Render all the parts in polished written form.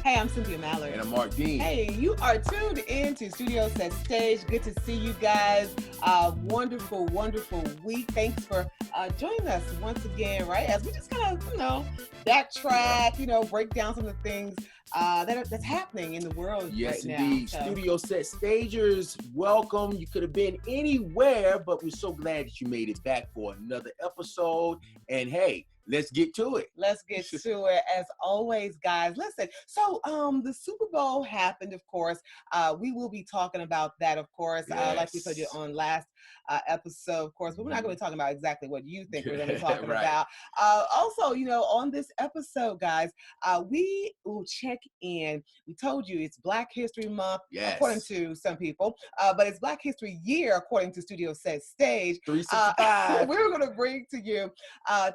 Hey, I'm Cynthia Mallard. And I'm Marq. Hey, you are tuned in to Studiosetstage. Good to see you guys. Wonderful, wonderful week. Thanks for joining us once again, right? As we just kind of, backtrack, break down some of the things that's happening in the world Yes, right now. indeed. Studio Set Stagers, welcome. You could have been anywhere, but we're so glad that you made it back for another episode. And hey, let's get to it. Let's get to it. As always, guys, listen. So the Super Bowl happened, of course. We will be talking about that, of course, like we told you on last episode, of course. But we're not going to be talking about exactly what you think we're going to be talking Right. about. Also, on this episode, guys, we will check in. We told you it's Black History Month, according to some people, but it's Black History Year, according to Studiosetstage. 365. We're going to bring to you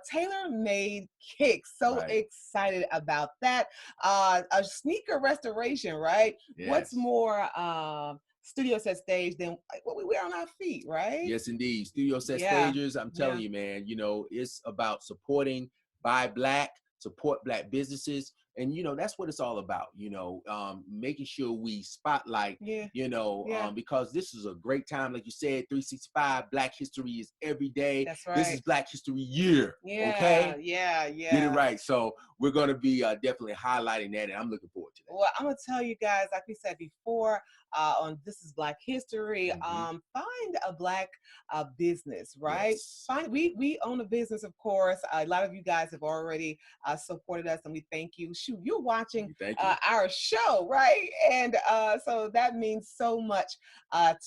tailor-made Kickz. So excited about that. A sneaker restoration, right? Yes. What's more Studiosetstage than what we wear on our feet, right? Yes, indeed. Studiosetsstagers, I'm telling you, man, it's about supporting Buy Black, support Black businesses. And, that's what it's all about, making sure we spotlight, because this is a great time. Like you said, 365, Black history is every day. That's right. This is Black History Year. Yeah, okay? Yeah. Get it right. So we're going to be definitely highlighting that, and I'm looking forward to that. Well, I'm going to tell you guys, like we said before, on This is Black History, find a Black business, right? Yes. We own a business, of course. A lot of you guys have already supported us, and we thank you. Shoot, you're watching our show, right? And so that means so much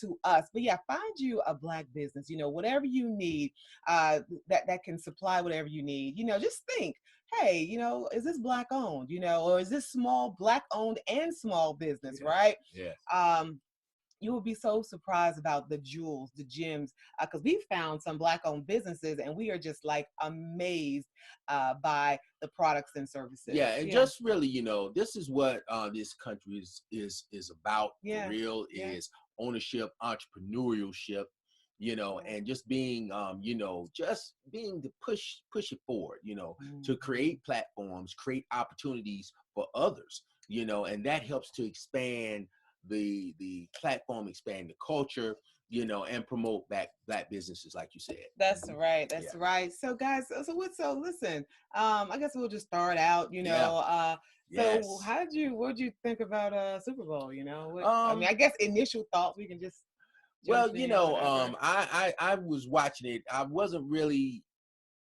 to us. But yeah, find you a Black business, whatever you need that can supply whatever you need. Just think, hey, is this Black owned, or is this small Black owned and small business, right? Yeah. You will be so surprised about the jewels, the gems, because we found some Black owned businesses and we are just like amazed by the products and services. Yeah, and just really, this is what this country is about. For real, is ownership, entrepreneurship, and just being, just being to push it forward, to create platforms, create opportunities for others, and that helps to expand the platform, expand the culture, and promote Black businesses, like you said. That's right. That's right. So guys, so listen, I guess we'll just start out, So what'd you think about Super Bowl? I guess initial thoughts, we can just well, I was watching it. I wasn't really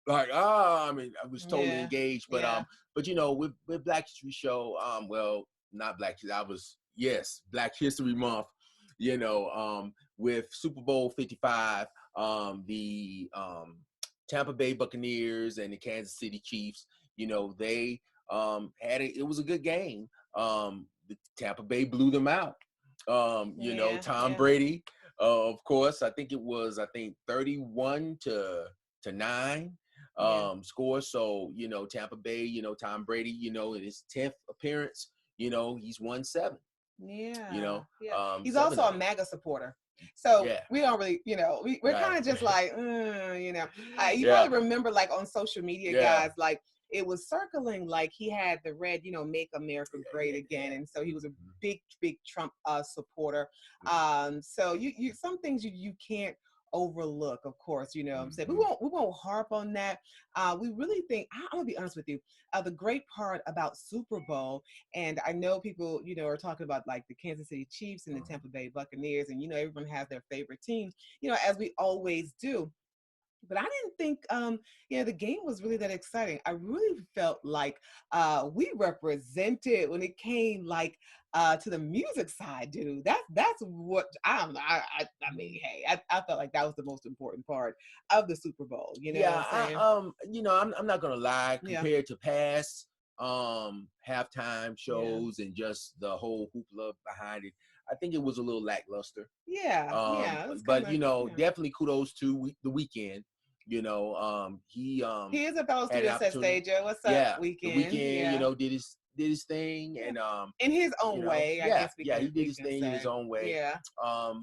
like, I was totally engaged, but with Black History Show, well, not Black History, Black History Month, with Super Bowl 55, the Tampa Bay Buccaneers and the Kansas City Chiefs, they it was a good game. The Tampa Bay blew them out. Tom Brady, of course, I think it was 31 to 9 score. So, Tampa Bay, Tom Brady, in his 10th appearance, he's won 7. He's also a MAGA supporter. So we don't really, we're kind of just like, you probably remember, like, on social media, guys, like, it was circling, like, he had the red, Make America Great Again. And so he was a big Trump supporter. So you some things you can't overlook, of course, what I'm saying. We won't harp on that. We really think, I'm gonna be honest with you, the great part about Super Bowl, and I know people, are talking about, like, the Kansas City Chiefs and the Tampa Bay Buccaneers, and everyone has their favorite teams, as we always do. But I didn't think, the game was really that exciting. I really felt like we represented when it came, like, to the music side, dude. That's what I mean. Hey, I felt like that was the most important part of the Super Bowl. I'm not gonna lie. Compared to past halftime shows and just the whole hoopla behind it, I think it was a little lackluster. But definitely kudos to the Weeknd. He is a fellow Studiosetstage. What's up, Weeknd? The Weeknd, did his thing, and in his own way, I guess. He did his thing in his own way.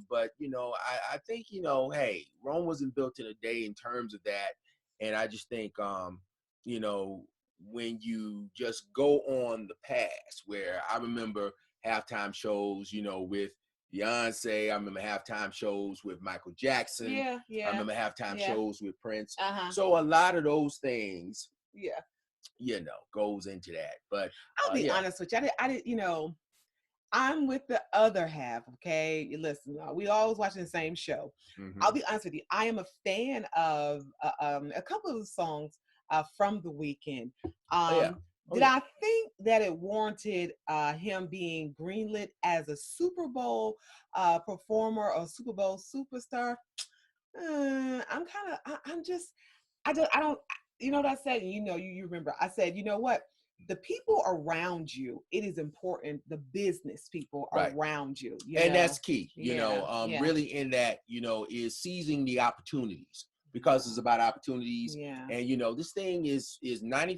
But I think hey, Rome wasn't built in a day in terms of that, and I just think when you just go on the past, where I remember halftime shows, you know, with Beyonce. I remember halftime shows with Michael Jackson. Yeah, yeah. I remember halftime shows with Prince. Uh-huh. So a lot of those things, yeah, you know, goes into that. But I'll be honest with you. I did, you know, I'm with the other half. Okay, you listen. We always watching the same show. Mm-hmm. I'll be honest with you. I am a fan of a couple of the songs from the weekend. Did I think that it warranted him being greenlit as a Super Bowl performer or Super Bowl superstar? I don't, you know what I said? And you know, you remember, I said, you know what? The people around you, it is important. The business people around you, and that's key, you know, really in that, you know, is seizing the opportunities, because it's about opportunities. And, you know, this thing is 95%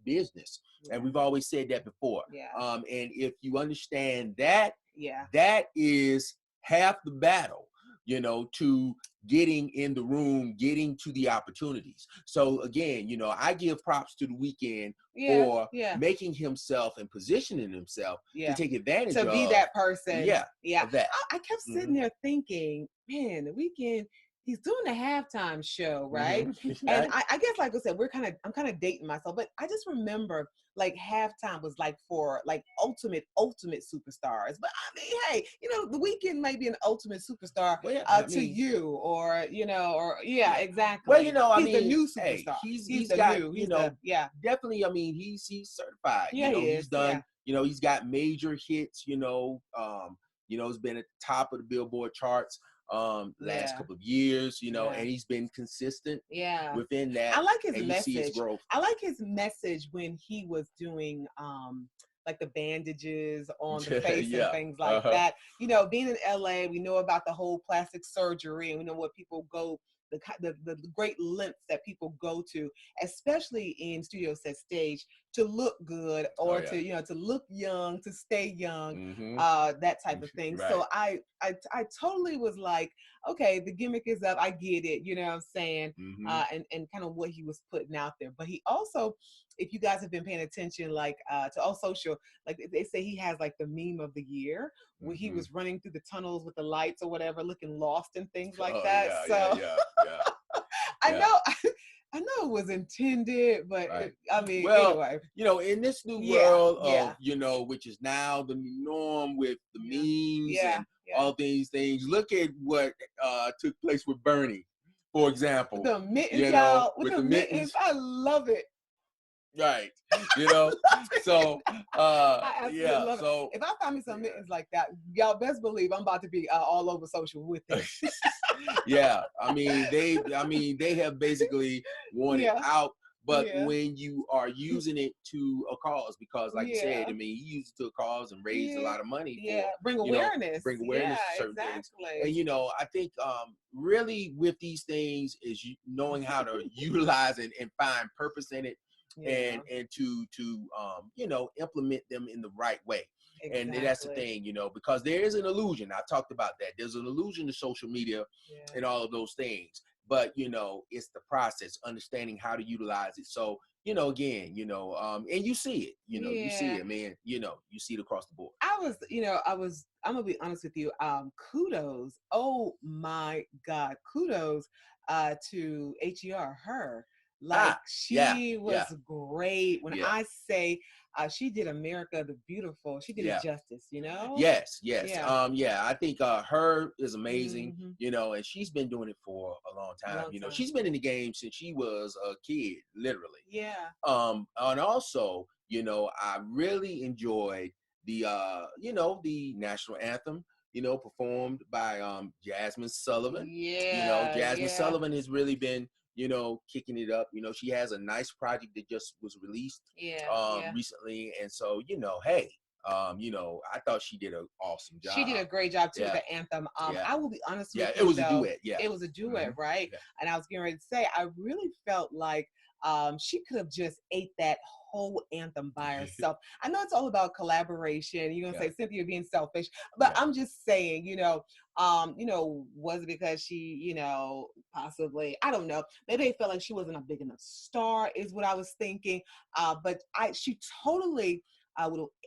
business. And we've always said that before. And if you understand that, that is half the battle, you know, to getting in the room, getting to the opportunities. So again, you know, I give props to the weekend for making himself and positioning himself to take advantage to be that person. Of that. I kept sitting there thinking, man, the weekend, he's doing the halftime show, right? And I guess, like I said, I'm kind of dating myself, but I just remember like halftime was like for like ultimate superstars. But I mean, hey, you know, the weekend may be an ultimate superstar to you, or you know, or exactly. Well, you know, he's I mean, the new superstar. Hey, he's got, new. You know, definitely. I mean, he's certified. Yeah, you know, he he's done. You know, he's got major hits. You know, he's been at the top of the Billboard charts last couple of years, you know, and he's been consistent within that. I like his and message. You see his growth. I like his message when he was doing like the bandages on the face and things like that. You know, being in LA, we know about the whole plastic surgery, and we know what people go, the great lengths that people go to, especially in Studiosetstage, to look good, or to, you know, to look young, to stay young, that type of thing. So I totally was like, okay, the gimmick is up, I get it, you know what I'm saying? And kind of what he was putting out there. But he also, if you guys have been paying attention, like to all social, like they say he has like the meme of the year, where he was running through the tunnels with the lights or whatever, looking lost and things like that. I know it was intended, but I mean, anyway. You know, in this new world of, you know, which is now the norm with the memes and all these things, look at what took place with Bernie, for example. The mittens, y'all, with the mittens, I love it. Right. You know, so I absolutely love it. If I find me some mittens like that, y'all best believe I'm about to be all over social with it. I mean, they have basically worn it out. But when you are using it to a cause, because like you said, I mean, he used it to a cause and raised a lot of money for, bring awareness. To certain things. And, you know, I think really with these things is knowing how to utilize and find purpose in it. And to you know, implement them in the right way. And that's the thing, you know, because there is an illusion. I've talked about that. There's an illusion to social media and all of those things. But, you know, it's the process, understanding how to utilize it. So, you know, again, you know, and you see it, you know, you see it, man, you know, you see it across the board. I'm going to be honest with you. Kudos. Oh my God. Kudos to her. Like she was great. When I say she did America the Beautiful, she did it justice, you know? Yes. I think her is amazing, you know, and she's been doing it for a long time. You know, she's been in the game since she was a kid, literally. And also, you know, I really enjoyed the you know, the national anthem, you know, performed by Jasmine Sullivan. You know, Jasmine Sullivan has really been, you know, kicking it up. You know, she has a nice project that just was released recently. And so, you know, hey, you know, I thought she did an awesome job. She did a great job too with the anthem. I will be honest with you. It was a duet. It was a duet, right? And I was getting ready to say, I really felt like she could have just ate that whole anthem by herself. I know it's all about collaboration. You're gonna say Cynthia being selfish, but I'm just saying, was it because she, possibly, I don't know, maybe they felt like she wasn't a big enough star, is what I was thinking. But she totally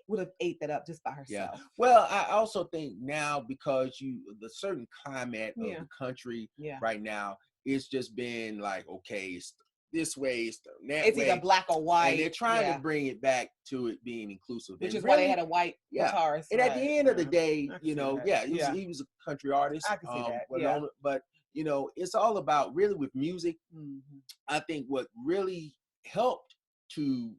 would have ate that up just by herself. Yeah. Well, I also think now, because the certain climate of the country right now, it's just been like, okay, it's this way, it's that it's way. Either black or white. And they're trying to bring it back to it being inclusive. Which is really, why they had a white guitarist. And at the end of the day, he was a country artist. I can see that. But it's all about, really, with music. I think what really helped to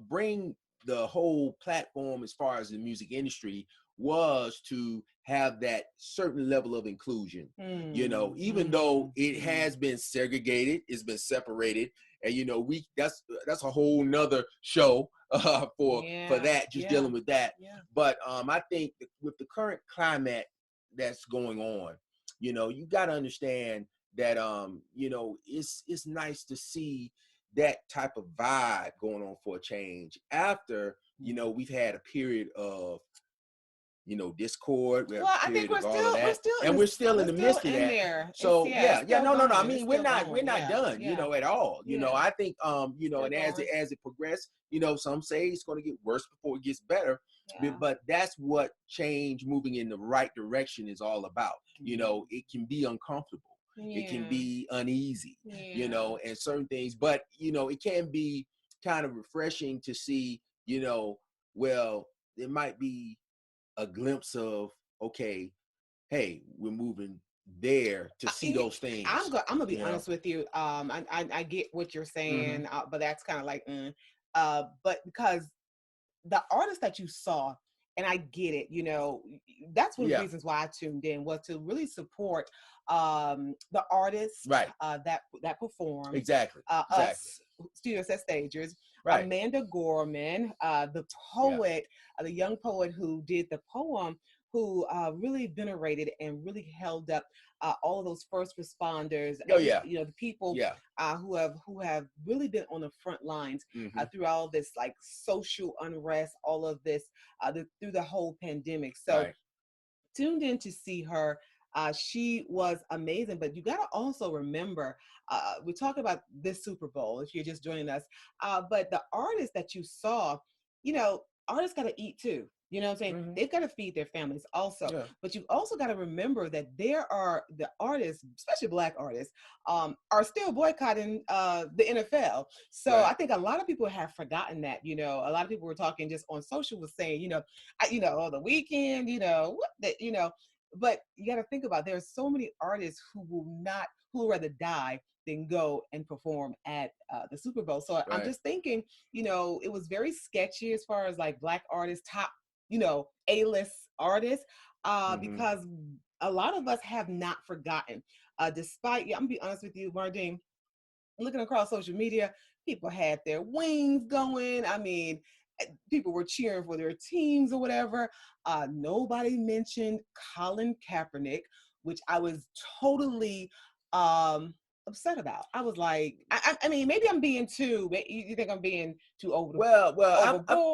bring the whole platform as far as the music industry was to have that certain level of inclusion, even though it has been segregated, it's been separated. And, that's a whole nother show for that, just dealing with that. But I think with the current climate that's going on, you got to understand that, it's nice to see that type of vibe going on for a change after, we've had a period of, discord. I think we're still in the midst of that. There. So no. I mean, we're not done, at all. I think, and as it progresses, some say it's going to get worse before it gets better. But that's what change, moving in the right direction, is all about. It can be uncomfortable. It can be uneasy, and certain things, but it can be kind of refreshing to see, well, it might be a glimpse of, okay, hey, we're moving there to see those things. I'm gonna be honest with you. I get what you're saying, but that's kind of like, but because the artists that you saw, and I get it, that's one of the reasons why I tuned in, was to really support the artists that perform. Exactly. Us Studiosetstage, Amanda Gorman, the poet, the young poet who did the poem, who really venerated and really held up all of those first responders. The people who have really been on the front lines through all this, like, social unrest, all of this through the whole pandemic. So tuned in to see her. She was amazing, but you got to also remember, we're talking about this Super Bowl, if you're just joining us, but the artists that you saw, artists got to eat too. You know what I'm saying? They've got to feed their families also. But you've also got to remember that there are the artists, especially Black artists, are still boycotting the NFL. So I think a lot of people have forgotten that. A lot of people were talking just on social, was saying, the weekend, but you got to think about, there are so many artists who will rather die than go and perform at the Super Bowl. So I'm just thinking, it was very sketchy as far as, like, Black artists, top, A-list artists, because a lot of us have not forgotten, despite, I'm gonna be honest with you, Mardine, looking across social media, people had their wings going. I mean, people were cheering for their teams or whatever. Nobody mentioned Colin Kaepernick, which I was totally upset about. I was like, I mean, maybe I'm being too. You think I'm being too over? Well,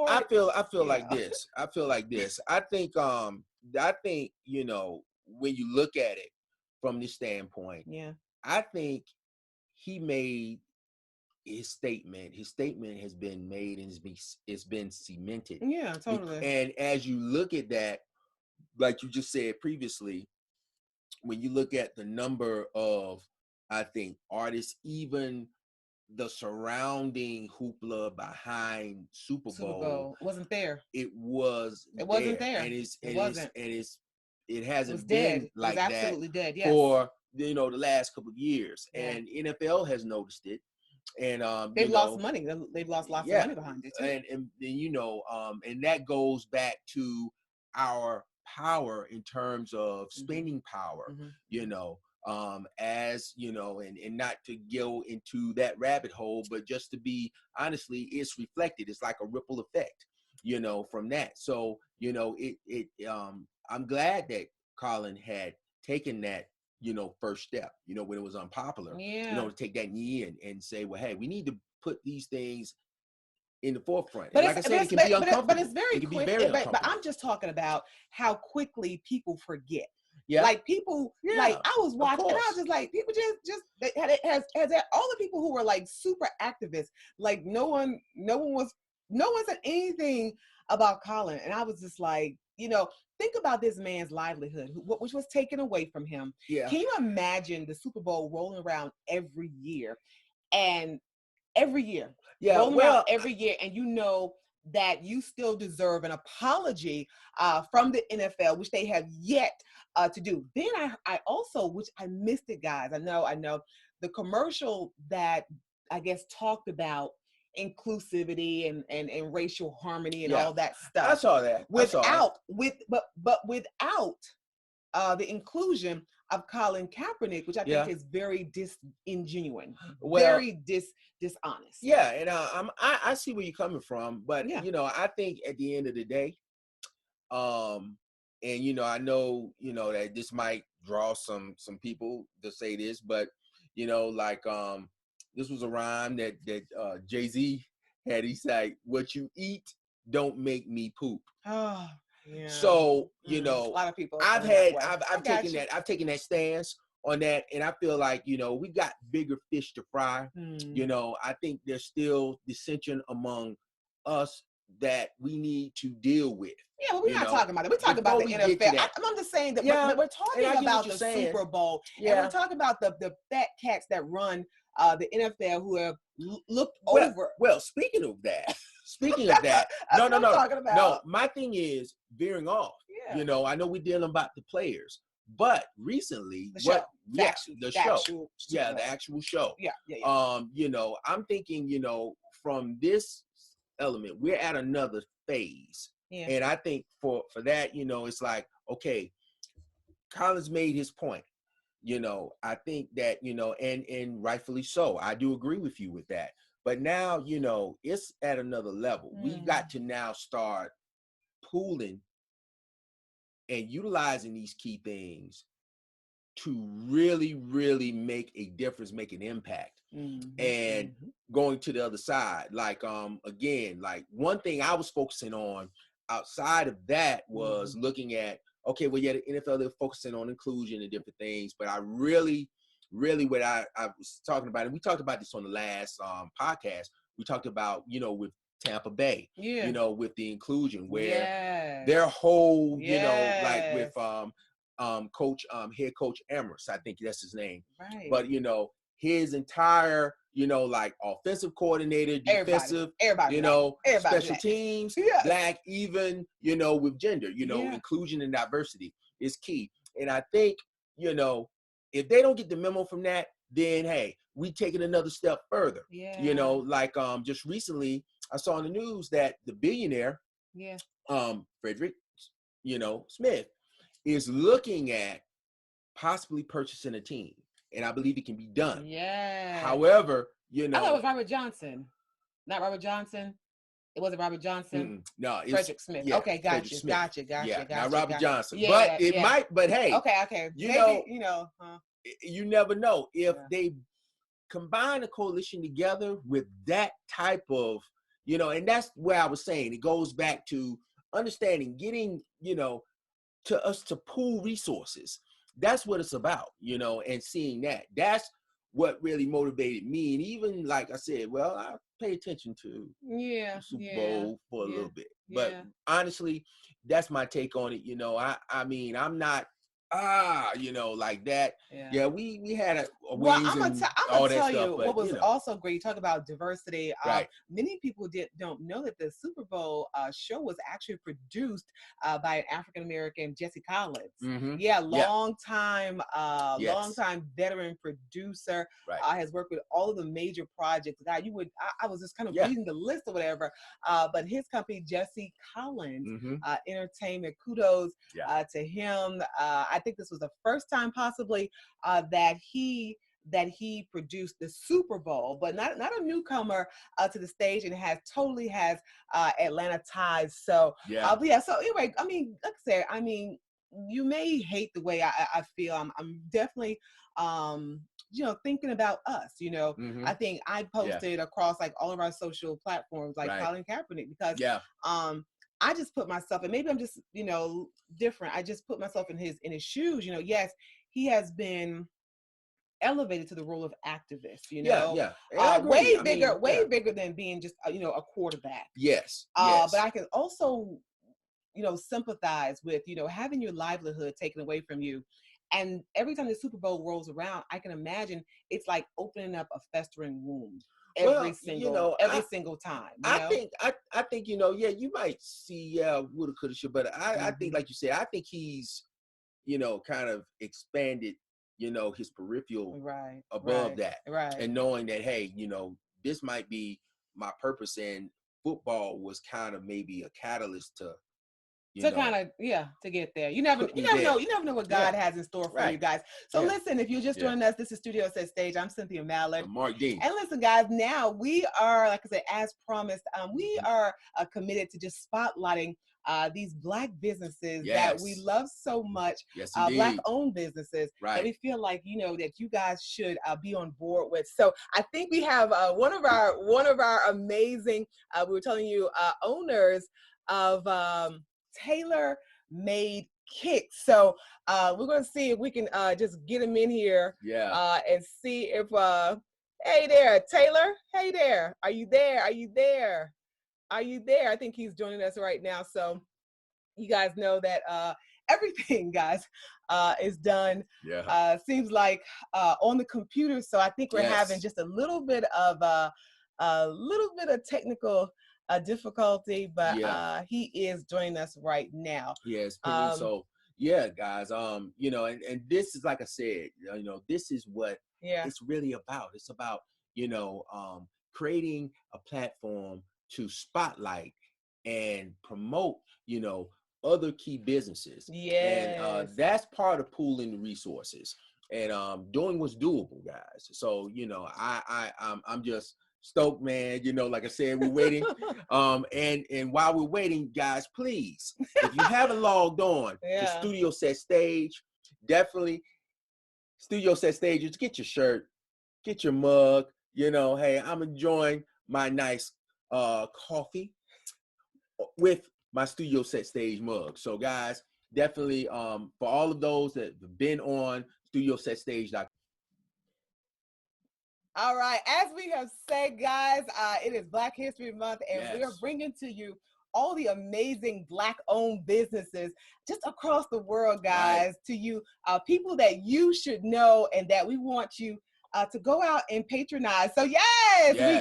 I feel like this. I feel like this. I think when you look at it from this standpoint, I think he made his statement. His statement has been made and it's been cemented. Yeah, totally. And as you look at that, like you just said previously, when you look at the number of, I think, artists, even the surrounding hoopla behind Super Bowl wasn't there. It wasn't there. And it hasn't been like that. Absolutely dead. Yes. For the last couple of years, and NFL has noticed it. And they've lost money. They've lost lots of money behind it too. And that goes back to our power in terms of spending power. As and not to go into that rabbit hole, but just to be honestly, it's reflected. It's like a ripple effect, from that. So I'm glad that Colin had taken that first step, when it was unpopular, to take that knee and say, well, hey, we need to put these things in the forefront. But like I said, it can be uncomfortable. But it's very quick. Be very uncomfortable. But I'm just talking about how quickly people forget. Yeah. Like people, like I was watching, and I was just like, people just has all the people who were like super activists. Like no one said anything about Colin, and I was just like, think about this man's livelihood, which was taken away from him. Yeah. Can you imagine the Super Bowl rolling around every year, and every year, rolling around every year, and that you still deserve an apology from the NFL, which they have yet to do. Then I also, which I missed it, guys. I know the commercial that I guess talked about inclusivity and racial harmony and all that stuff. I saw that. Without the inclusion of Colin Kaepernick, which I think is very disingenuous, very dishonest. Yeah, and I see where you're coming from, but I think at the end of the day, and I know that this might draw some people to say this, but this was a rhyme that Jay-Z had. He said, "What you eat don't make me poop." Oh. Yeah. So a lot of people. I've taken that stance on that, and I feel like we got bigger fish to fry. I think there's still dissension among us that we need to deal with. Yeah, but we're not talking about it. We're talking about the NFL. I'm just saying that we're talking about the Super Bowl, and we're talking about the fat cats that run the NFL who have looked over. Well, speaking of that, no. My thing is veering off. Yeah. I know we're dealing about the players, but recently, the actual show. Yeah. I'm thinking, from this element, we're at another phase. Yeah. And I think for that, it's like, okay, Colin's made his point. I think that, and rightfully so. I do agree with you with that. But now, it's at another level. We've got to now start pooling and utilizing these key things to really, really make a difference, make an impact. And going to the other side, like, again, like one thing I was focusing on outside of that was looking at, okay, well, the NFL, they're focusing on inclusion and different things, but I really what I was talking about, and we talked about this on the last podcast, we talked about, with Tampa Bay, with the inclusion, where their whole, like with head coach Amherst, I think that's his name. Right. But, his entire, like offensive coordinator, defensive, everybody special teams, black, even, with gender, inclusion and diversity is key. And I think, if they don't get the memo from that, then, hey, we take it another step further. Yeah. Like just recently, I saw in the news that the billionaire, Frederick, Smith, is looking at possibly purchasing a team. And I believe it can be done. Yeah. However, I thought it was Robert Johnson. Not Robert Johnson. It wasn't Robert Johnson. No, it's Frederick Smith. Yeah, okay, gotcha. Not Robert Johnson. Yeah, but it might. But hey, okay. you never know if they combine a coalition together with that type of, and that's where I was saying it goes back to understanding, getting, to us to pool resources. That's what it's about, and seeing that's what really motivated me. And even like I said, well, I pay attention to the Super Bowl for a little bit, but honestly, that's my take on it. I mean, I'm not like that. Yeah, we had a I'm gonna tell you what was also great. You talk about diversity. Right. Many people don't know that the Super Bowl show was actually produced by an African American, Jesse Collins. Long time veteran producer. Right. Has worked with all of the major projects. God, I was just kind of reading the list or whatever. But his company, Jesse Collins Entertainment, kudos to him. I think this was the first time possibly that he produced the Super Bowl, but not a newcomer to the stage, and totally has Atlanta ties. So so anyway, I mean, like I said, I mean, you may hate the way I feel. I'm definitely thinking about us, I think I posted across like all of our social platforms, like Colin Kaepernick, because I just put myself, and maybe I'm just, different. I just put myself in his shoes. Yes, he has been elevated to the role of activist, way bigger than being just, a quarterback. Yes. But I can also, sympathize with, having your livelihood taken away from you. And every time the Super Bowl rolls around, I can imagine it's like opening up a festering wound every single time. I think, you might see, woulda, coulda, shoulda, but I think, like you said, I think he's, kind of expanded, his peripheral above that. And knowing that, hey, this might be my purpose, and football was kind of maybe a catalyst to get there. You never know what God has in store for you guys. So listen, if you're just joining us, this is Studiosetstage. I'm Cynthia Mallard. I'm Marq Dean. And listen, guys, now we are, like I said, as promised, we are committed to just spotlighting these Black businesses that we love so much, Black-owned businesses that we feel like, that you guys should be on board with. So I think we have one of our amazing, we were telling you, owners of tailor-made Kickz. So we're going to see if we can just get him in here and see if, hey there, Taylor. Hey there. Are you there? Are you there? Are you there? I think he's joining us right now. So you guys know that everything, guys, is done, seems like on the computer. So I think we're having just a little bit of technical difficulty, but he is joining us right now. Yes, so guys, and this is, like I said, this is what it's really about. It's about, creating a platform to spotlight and promote, other key businesses. And that's part of pooling the resources and doing what's doable, guys. So, I'm just stoked, man. Like I said, we're waiting. And while we're waiting, guys, please, if you haven't logged on to Studiosetstage, definitely Studiosetstage, get your shirt, get your mug. Hey, I'm enjoying my nice coffee with my Studiosetstage mug. So guys, definitely for all of those that have been on Studiosetstage.com. All right, as we have said, guys, it is Black History Month, and we are bringing to you all the amazing Black-owned businesses just across the world, guys, to you, people that you should know and that we want you to go out and patronize. So we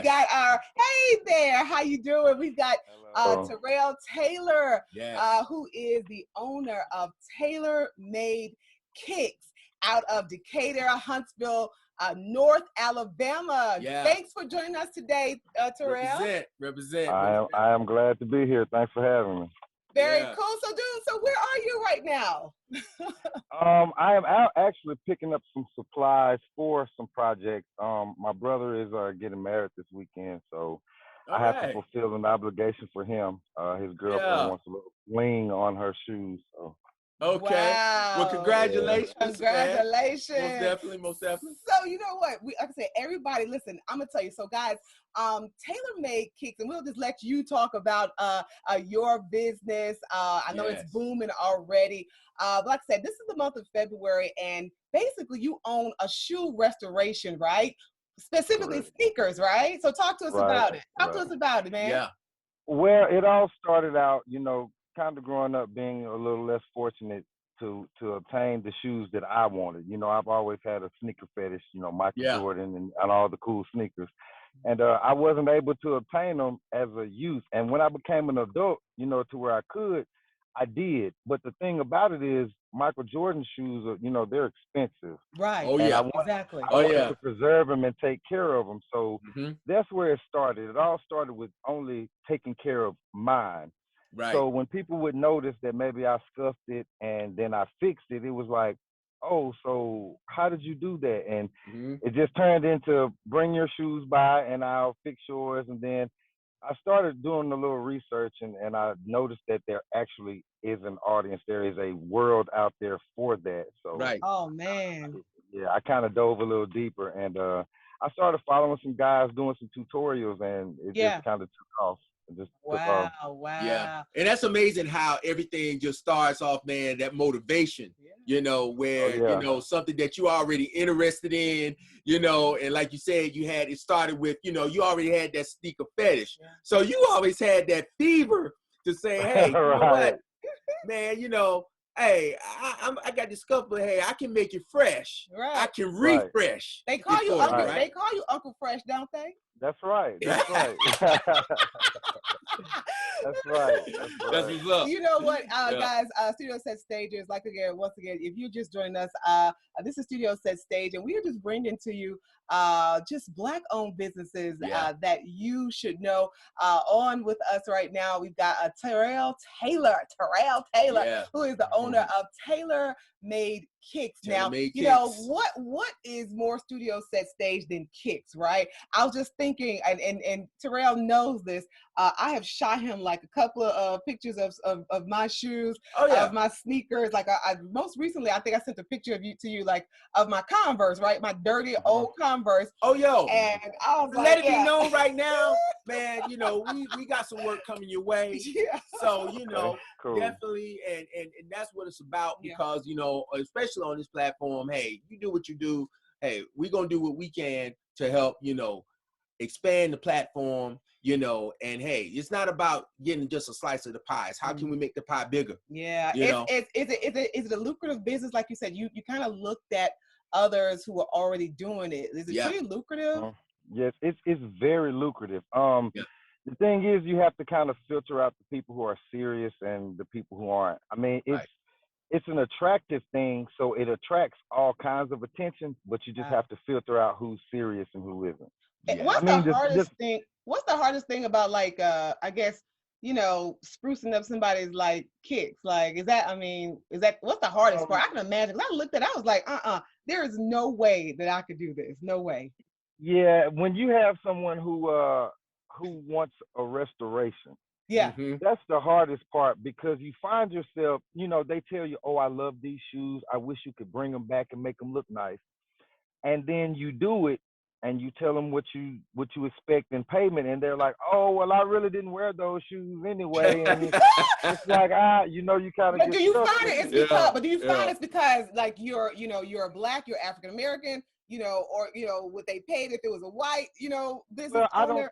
got our, hey there, how you doing? We've got Terrell Taylor, who is the owner of Tailor Made Kickz out of Decatur, Huntsville, North Alabama. Thanks for joining us today, Terrell. Represent. I am glad to be here. Thanks for having me. Very cool. So where are you right now? I am out actually picking up some supplies for some projects. My brother is getting married this weekend, so I have to fulfill an obligation for him. His girlfriend wants a little bling on her shoes. So. Okay. Wow. Well, congratulations. Congratulations. Man. Most definitely. So you know what? Like I said, everybody, listen, I'm gonna tell you. So guys, Tailor Made Kickz, and we'll just let you talk about your business. I know it's booming already. But like I said, this is the month of February, and basically you own a shoe restoration, right? Specifically sneakers, right? So talk to us about it. Talk to us about it, man. Yeah. Well, it all started out, kind of growing up being a little less fortunate to obtain the shoes that I wanted. I've always had a sneaker fetish, Michael Jordan and all the cool sneakers. And I wasn't able to obtain them as a youth. And when I became an adult, to where I could, I did. But the thing about it is Michael Jordan shoes are, they're expensive. Right. Oh, yeah. Exactly. I wanted to preserve them and take care of them. So that's where it started. It all started with only taking care of mine. Right. So when people would notice that maybe I scuffed it and then I fixed it, it was like, oh, so how did you do that? And it just turned into bring your shoes by and I'll fix yours. And then I started doing a little research and I noticed that there actually is an audience. There is a world out there for that. So oh man. Yeah, I kind of dove a little deeper, and I started following some guys doing some tutorials, and it just kind of took off. It just took off. Wow. Yeah, and that's amazing how everything just starts off, man. That motivation, you know, where you know something that you already interested in, you know, and like you said, it started with, you know, you already had that sneaker fetish, so you always had that fever to say, hey, you know what, man, you know, hey, I got discovered. Hey, I can make it fresh. Right. I can refresh. They call you Uncle. They call you Uncle Fresh, don't they? That's right. That's right. That's right. That's what's up. You know what, guys? Studiosetstage is once again, if you just joined us, this is Studiosetstage, and we are just bringing to you just Black-owned businesses that you should know. On with us right now, we've got Terrell Taylor, who is the owner of Taylor Made Kickz. Now, you know what is more Studiosetstage than Kickz, right? I was just thinking, and Terrell knows this. I have shot him like a couple of pictures of my shoes, of my sneakers. Like I most recently, I think I sent a picture to you, like of my Converse, right? My dirty old Converse. Oh, yo. And I was like, let it be known right now, man, you know, we got some work coming your way. So, you know, definitely, and that's what it's about, because, you know, especially on this platform, hey, you do what you do. Hey, we're going to do what we can to help, you know, expand the platform, you know, and hey, it's not about getting just a slice of the pie. It's how can we make the pie bigger? Yeah. Is it a lucrative business? Like you said, you kind of looked at others who are already doing it. Is it pretty lucrative? Yes, it's very lucrative. The thing is, you have to kind of filter out the people who are serious and the people who aren't. I mean, it's an attractive thing, so it attracts all kinds of attention, but you just have to filter out who's serious and who isn't. What's the hardest thing? What's the hardest thing about, like, I guess, you know, sprucing up somebody's like Kickz? Like, what's the hardest part? I can imagine. I looked at it, I was like, there is no way that I could do this. No way. Yeah, when you have someone who wants a restoration, that's the hardest part, because you find yourself, you know, they tell you, oh, I love these shoes, I wish you could bring them back and make them look nice, and then you do it and you tell them what you expect in payment, and they're like, oh, well, I really didn't wear those shoes anyway, and it's like, you know, you kind of. But do you find it? It's because like you're Black, you're African American, you know, or you know, would they pay if it was a white, you know, business owner?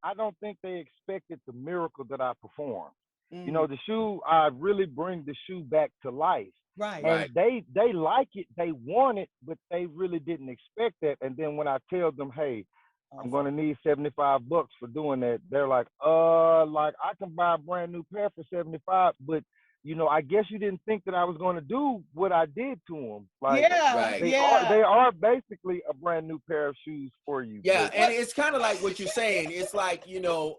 I don't think they expected the miracle that I performed. You know, the shoe, I really bring the shoe back to life. Right. And they like it, they want it, but they really didn't expect that. And then when I tell them, hey, I'm gonna need $75 for doing that, they're like I can buy a brand new pair for $75, but you know, I guess you didn't think that I was going to do what I did to them. Like, they are basically a brand new pair of shoes for you. Yeah, and it's kind of like what you're saying. It's like, you know,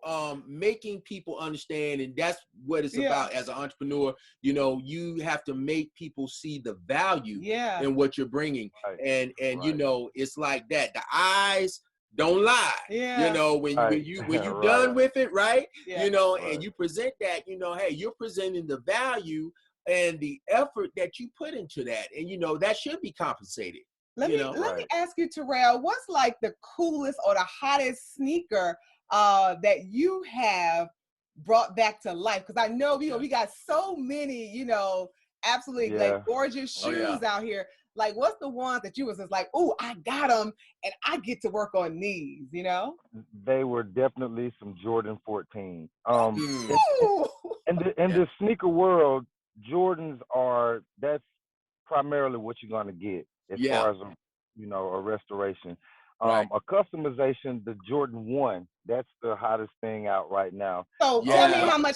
making people understand, and that's what it's about as an entrepreneur. You know, you have to make people see the value in what you're bringing, and you know, it's like that. The eyes don't lie. You know, when you're done with it, right? You know, and you present that, you know, hey, you're presenting the value and the effort that you put into that, and you know that should be compensated. Let me ask you, Terrell, what's like the coolest or the hottest sneaker that you have brought back to life? Because I know, you know, we got so many, you know, absolutely like gorgeous shoes out here. Like, what's the ones that you was just like, oh, I got them and I get to work on these, you know? They were definitely some Jordan 14. In the sneaker world, Jordans that's primarily what you're going to get as far as, you know, a restoration. A customization, the Jordan 1, that's the hottest thing out right now. So tell me how much,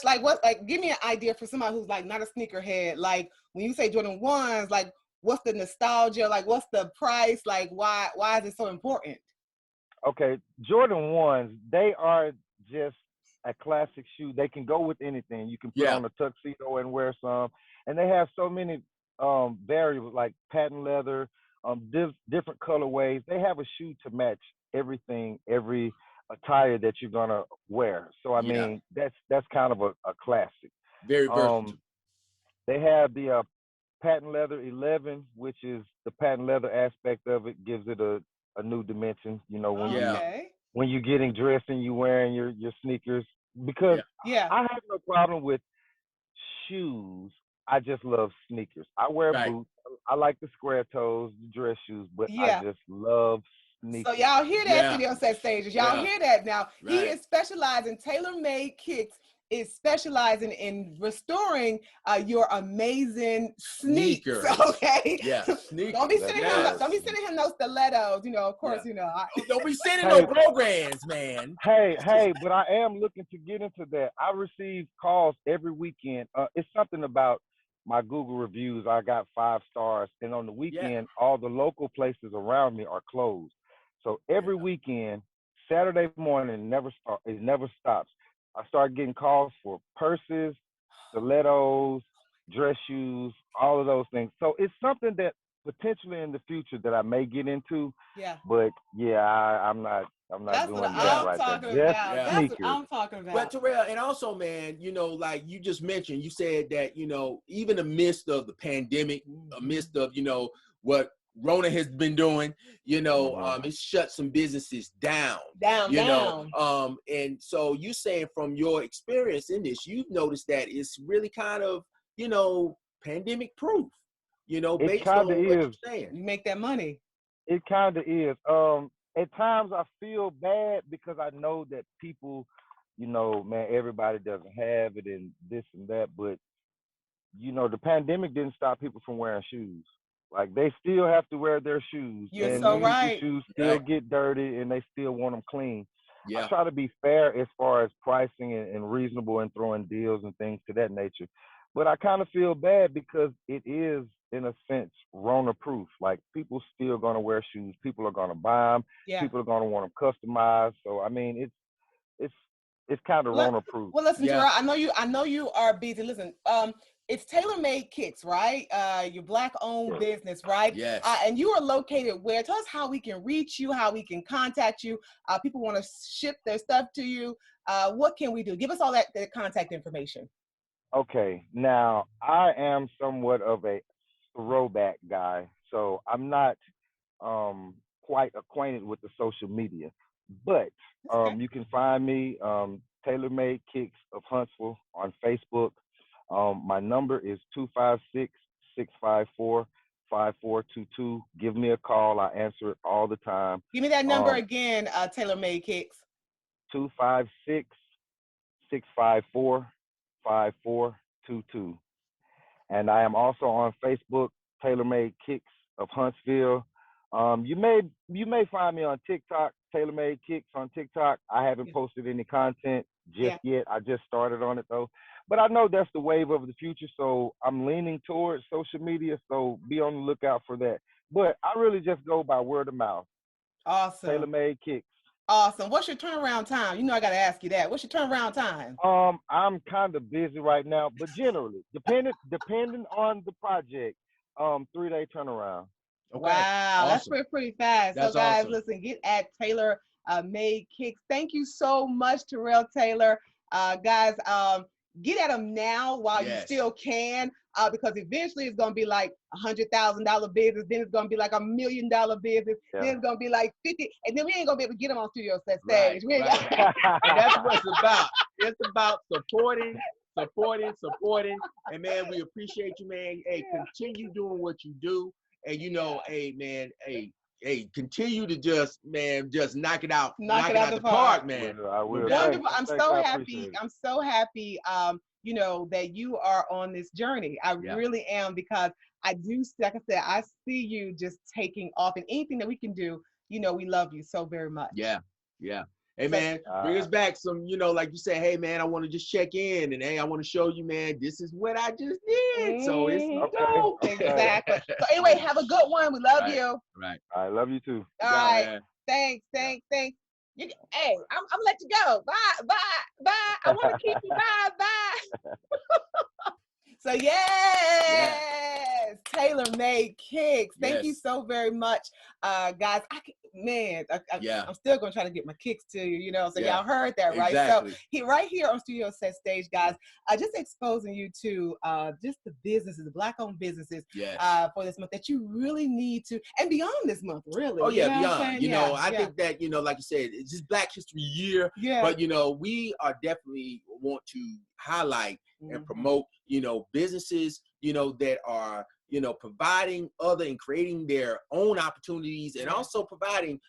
give me an idea for somebody who's like not a sneakerhead. Like, when you say Jordan 1s, like, what's the nostalgia? Like, what's the price? Like, why is it so important? Okay, Jordan 1s, they are just a classic shoe. They can go with anything. You can put on a tuxedo and wear some. And they have so many variables, like patent leather, different colorways. They have a shoe to match everything, every attire that you're gonna wear. So I mean, that's kind of a classic. Very versatile. They have the patent leather 11, which is the patent leather aspect of it gives it a new dimension. You know, when you're getting dressed and you wearing your sneakers, because I have no problem with shoes. I just love sneakers. I wear boots. I like the square toes, the dress shoes, but I just love sneakers. So y'all hear that, Studiosetstage? Y'all hear that now? He is specializing. Tailor-made Kickz is specializing in restoring your amazing sneakers. Okay. Yeah. Sneakers. Don't be sending him those stilettos. You know, of course, you know. Don't be sending no programs, man. Hey, but I am looking to get into that. I receive calls every weekend. It's something about my Google reviews. I got 5 stars, and on the weekend, all the local places around me are closed. So every weekend, Saturday morning, it never stops. I started getting calls for purses, stilettos, dress shoes, all of those things. So it's something that potentially in the future that I may get into. Yeah. But I'm not doing that right there. That's what I'm talking about. But Terrell, and also, man, you know, like you just mentioned, you said that, you know, even amidst of the pandemic, amidst of, you know, what Rona has been doing, you know, it's shut some businesses down. You know, and so you saying from your experience in this, you've noticed that it's really kind of, you know, pandemic proof, you know, based on what you're saying. You make that money. It kind of is. At times I feel bad because I know that people, you know, man, everybody doesn't have it and this and that, but you know, the pandemic didn't stop people from wearing shoes. Like they still have to wear their shoes. You're so right. Shoes still get dirty and they still want them clean. Yeah. I try to be fair as far as pricing and reasonable and throwing deals and things to that nature. But I kind of feel bad because it is, in a sense, Rona proof. Like people still gonna wear shoes. People are gonna buy them. Yeah. People are gonna want them customized. So I mean, it's kind of Rona proof. Well, listen, Terrell, I know you are busy. Listen, it's Tailor-Made Kickz, right? Your Black-owned business, right? Yes. And you are located where? Tell us how we can reach you, how we can contact you. People want to ship their stuff to you. What can we do? Give us all that contact information. Okay. Now, I am somewhat of a throwback guy, so I'm not quite acquainted with the social media. But you can find me, Tailor-Made Kickz of Huntsville on Facebook. My number is 256-654-5422. Give me a call. I answer it all the time. Give me that number again, Tailor-Made Kickz. 256-654-5422. And I am also on Facebook, Tailor-Made Kickz of Huntsville. You may find me on TikTok, Tailor-Made Kickz on TikTok. I haven't posted any content just yet. I just started on it though. But I know that's the wave of the future, so I'm leaning towards social media, so be on the lookout for that. But I really just go by word of mouth. Awesome. Tailor-Made Kickz. Awesome. What's your turnaround time? You know I got to ask you that. What's your turnaround time? I'm kind of busy right now, but generally, depending on the project, 3-day turnaround. Okay. Wow, awesome. That's pretty fast. That's so guys, awesome. Listen, get at Tailor-Made Kickz. Thank you so much, Terrell Taylor. Guys, get at them now while you still can, because eventually it's going to be like $100,000 business. Then it's going to be like $1 million business. Then it's going to be like 50. And then we ain't going to be able to get them on Studiosetstage. Right. And that's what it's about. It's about supporting. And man, we appreciate you, man. Hey, continue doing what you do. And you know, hey, man, hey, continue to just knock it out. Knock it out the park, man. I will. Wonderful. I'm so happy. I'm so happy, you know, that you are on this journey. I really am, because I do, like I said, I see you just taking off, and anything that we can do, you know, we love you so very much. Yeah. Hey, man, bring us back some, you know, like you say, hey, man, I want to just check in, and hey, I want to show you, man, this is what I just did. So it's dope. Exactly. So anyway, have a good one. We love you. Right. I love you too. All right. Man. Thanks. Hey, I'm gonna let you go. Bye. I want to keep you. Bye. So yes, Tailor-Made Kickz. Thank you so very much, guys. man, I'm still gonna try to get my Kickz to you, you know. So y'all heard that, right? Exactly. So right here on Studiosetstage, guys, just exposing you to just the businesses, the Black-owned businesses, for this month that you really need to, and beyond this month, really. Oh yeah, beyond. You know, I think that, you know, like you said, it's just Black History Year. Yeah. But you know, we are definitely want to highlight and promote, you know, businesses, you know, that are, you know, providing other and creating their own opportunities, and also providing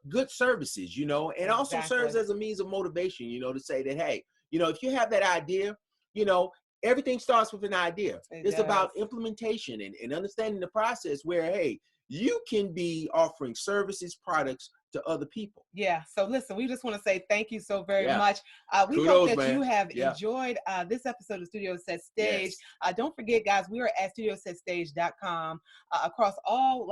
good services, you know, and also serves as a means of motivation, you know, to say that, hey, you know, if you have that idea, you know, everything starts with an idea. It's about implementation and understanding the process where, hey, you can be offering services, products to other people. Yeah. So listen, we just want to say thank you so very much. We hope that you have enjoyed this episode of Studiosetstage. Yes. Don't forget, guys, we are at Studiosetstage.com across all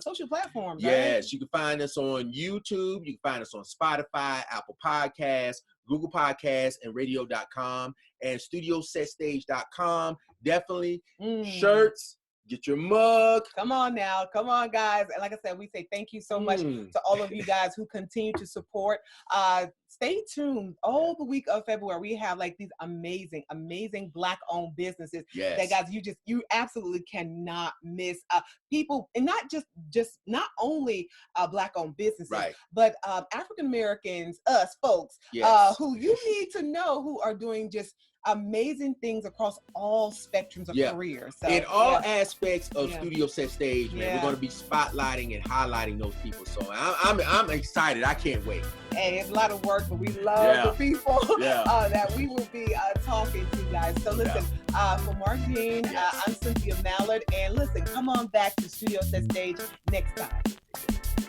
social platforms. Yes, right? You can find us on YouTube. You can find us on Spotify, Apple Podcasts, Google Podcasts, and radio.com, and Studiosetstage.com. Definitely shirts. Get your mug. Come on now. Come on, guys. And like I said, we say thank you so much to all of you guys who continue to support. Stay tuned. All the week of February, we have these amazing, amazing Black-owned businesses that, guys, you absolutely cannot miss. People, and not only Black-owned businesses, but African Americans, us folks, who you need to know, who are doing just amazing things across all spectrums of career. So in all aspects of Studiosetstage, man, we're going to be spotlighting and highlighting those people. So I'm excited. I can't wait. Hey, it's a lot of work, but we love the people that we will be talking to, guys. So listen, for Marq Dean, I'm Cynthia Mallard, and listen, come on back to Studiosetstage next time.